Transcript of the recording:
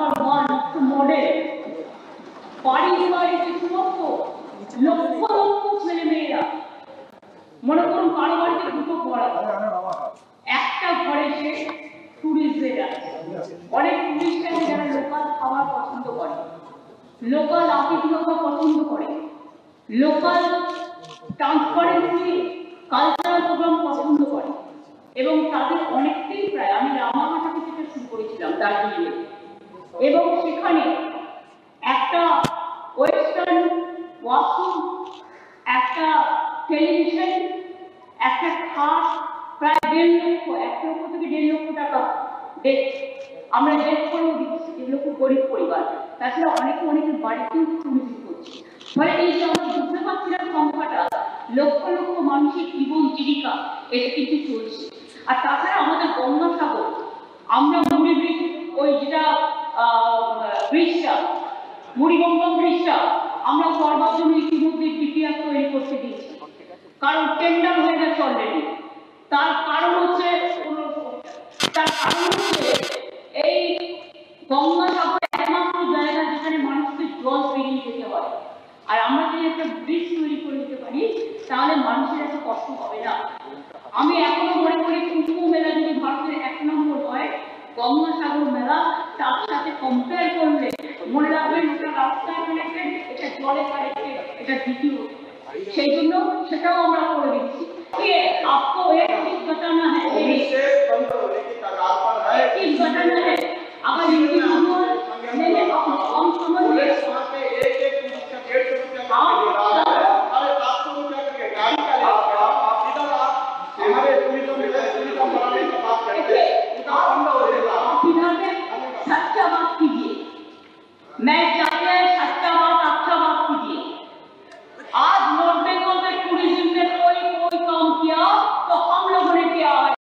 Number 1 model पारिवारिक लक्ष लक्ष ছেলে মেয়েরা মনে করুন কারো বাড়িতে দুটো ঘর একটা ঘরে সে টুরিস্টদের অনেক টুরিস্ট আছে যারা লোকাল খাবার পছন্দ করে, লোকাল আতিথেয়তা পছন্দ করে, লোকাল ট্রান্সপারেন্সি কালচারাল প্রোগ্রাম পছন্দ করে এবং তাদের অনেকটাই প্রায় আমি রামাঘাটা থেকে শুরু করেছিলাম দার্জিলিংয়ে এবং সেখানে একটা ওয়েস্টার্ন ওয়াশরুম, একটা টেলিভিশন, একটা খাট প্রায় 1.5 লক্ষ 1 লক্ষ থেকে 1.5 লক্ষ টাকা আমরা ডেট করেও দিচ্ছি, যেগুলো খুব গরিব পরিবার। তাছাড়া অনেকের বাড়িতেও টুরিজম করছে। ফলে এই যে আমরা বুঝতে পারছিলাম সংখ্যাটা লক্ষ লক্ষ মানুষের জীবন জীবিকা এটা কিন্তু চলছে। আর তাছাড়া আমাদের গঙ্গাসাগর আমরা মুড়ি ব্রিজ ওই যেটা ব্রিজটা মুড়িগঙ্গা ব্রিজটা আমরা করবার জন্য ইতিমধ্যে পিপিআর তৈরি করতে দিয়েছি, কারণ টেন্ডার হয়ে গেছে অলরেডি। তার কারণ হচ্ছে এই গঙ্গাসাগর একমাত্র জায়গা যেখানে মানুষকে জল পেরিয়ে যেতে হয়। আর আমরা যদি একটা ব্রিজ তৈরি করে দিতে পারি তাহলে মানুষের এত কষ্ট হবে না। আমি এখনো মনে করি কুম্ভ মেলা যদি ভারতের 1 নম্বর হয়, গঙ্গাসাগর মেলা তার সাথে কম্পেয়ার করলে মনে রাখবেন ওটা রাস্তায় কানেক্টেড, এটা জলে কানেক্টেড, এটা দ্বিতীয়। সেই জন্য সেটাও আমরা করে দিচ্ছি। आपको एक चीज बताना है, चीज बताना है अगर इंडिविजुअल मैंने हम समझ गए आप इधर में सच्चा बात कीजिए। मैं